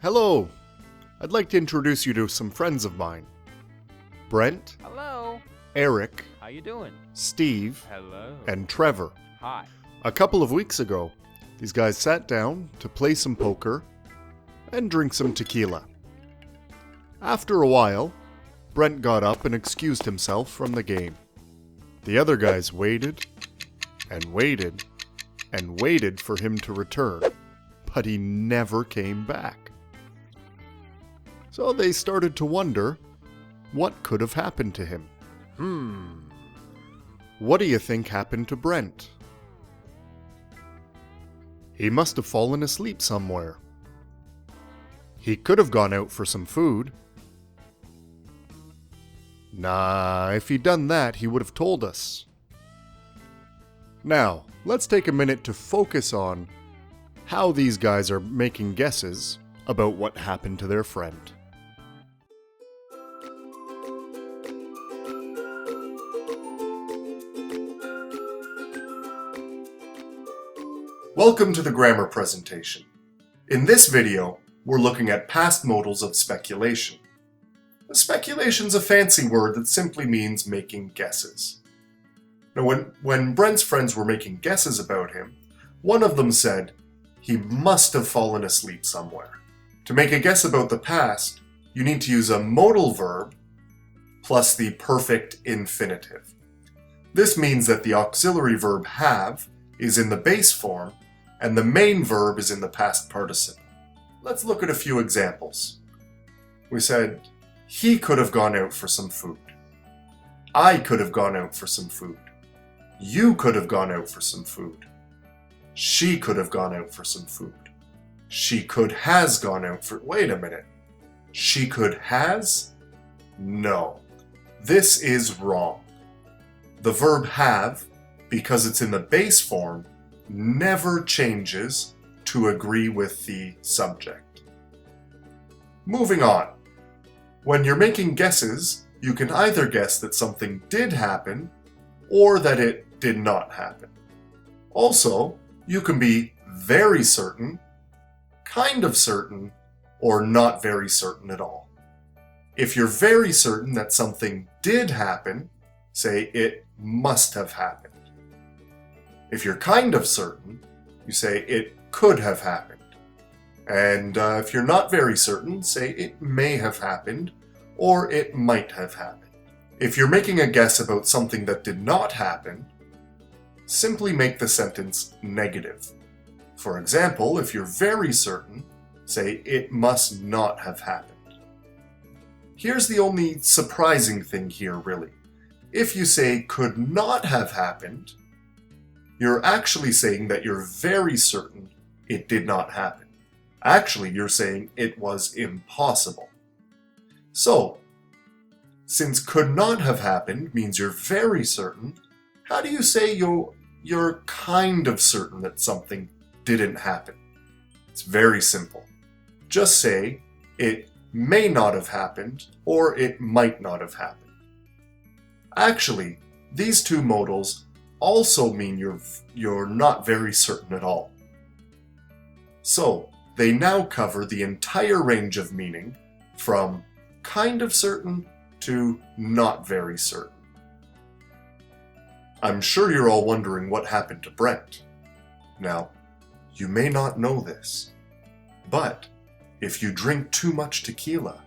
Hello! I'd like to introduce you to some friends of mine. Brent, Hello. Eric, How you doing? Steve, Hello. and Trevor. Hi. A couple of weeks ago, these guys sat down to play some poker and drink some tequila. After a while, Brent got up and excused himself from the game. The other guys waited and waited and waited for him to return, but he never came back. So they started to wonder what could have happened to him. What do you think happened to Brent? He must have fallen asleep somewhere. He could have gone out for some food. Nah, if he'd done that, he would have told us. Now, let's take a minute to focus on how these guys are making guesses about what happened to their friend. Welcome to the grammar presentation. In this video, we're looking at past modals of speculation. Speculation's a fancy word that simply means making guesses. Now, when Brent's friends were making guesses about him, one of them said, he must have fallen asleep somewhere. To make a guess about the past, you need to use a modal verb plus the perfect infinitive. This means that the auxiliary verb have is in the base form and the main verb is in the past participle. Let's look at a few examples. We said, he could have gone out for some food. I could have gone out for some food. You could have gone out for some food. She could have gone out for some food. She could has gone out for... Wait a minute. She could has? No. This is wrong. The verb have, because it's in the base form, never changes to agree with the subject. Moving on. When you're making guesses, you can either guess that something did happen or that it did not happen. Also, you can be very certain, kind of certain, or not very certain at all. If you're very certain that something did happen, say it must have happened. If you're kind of certain, you say it could have happened. And if you're not very certain, say it may have happened or it might have happened. If you're making a guess about something that did not happen, simply make the sentence negative. For example, if you're very certain, say it must not have happened. Here's the only surprising thing here, really. If you say could not have happened, you're actually saying that you're very certain it did not happen. Actually, you're saying it was impossible. So, since could not have happened means you're very certain, how do you say you're kind of certain that something didn't happen? It's very simple. Just say it may not have happened or it might not have happened. Actually, these two modals also mean you're not very certain at all. So, they now cover the entire range of meaning from kind of certain to not very certain. I'm sure you're all wondering what happened to Brent. Now, you may not know this, but if you drink too much tequila,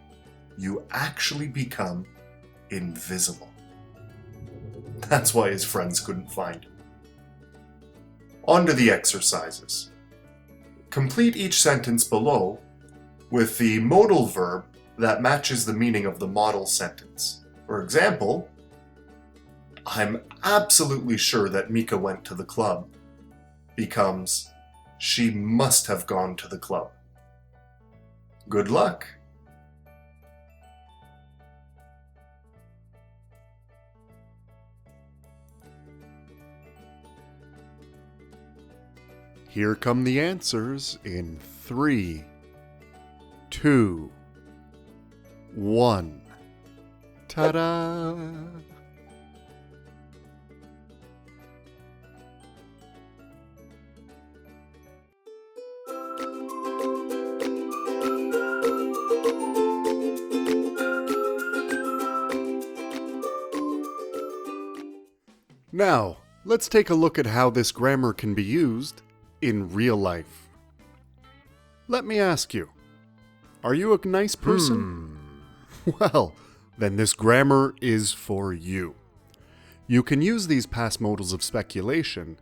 you actually become invisible. That's why his friends couldn't find him. On to the exercises. Complete each sentence below with the modal verb that matches the meaning of the model sentence. For example, I'm absolutely sure that Mika went to the club becomes she must have gone to the club. Good luck! Here come the answers in 3, 2, 1. Ta-da! Now, let's take a look at how this grammar can be used in real life. Let me ask you, are you a nice person? Well, then this grammar is for you. You can use these past modals of speculation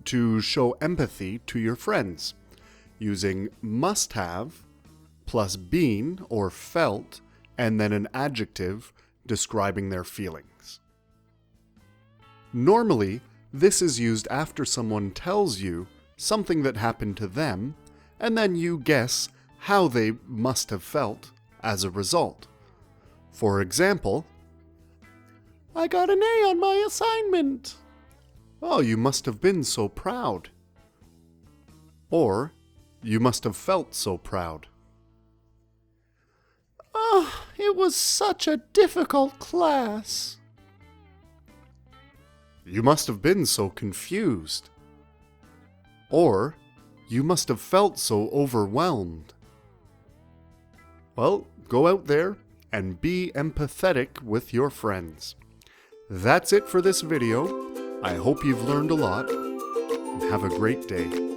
to show empathy to your friends, using must have plus been or felt, and then an adjective describing their feelings. Normally, this is used after someone tells you something that happened to them, and then you guess how they must have felt as a result. For example, I got an A on my assignment. Oh, you must have been so proud. Or, you must have felt so proud. Oh, it was such a difficult class. You must have been so confused. Or, you must have felt so overwhelmed. Well, go out there and be empathetic with your friends. That's it for this video. I hope you've learned a lot, and have a great day.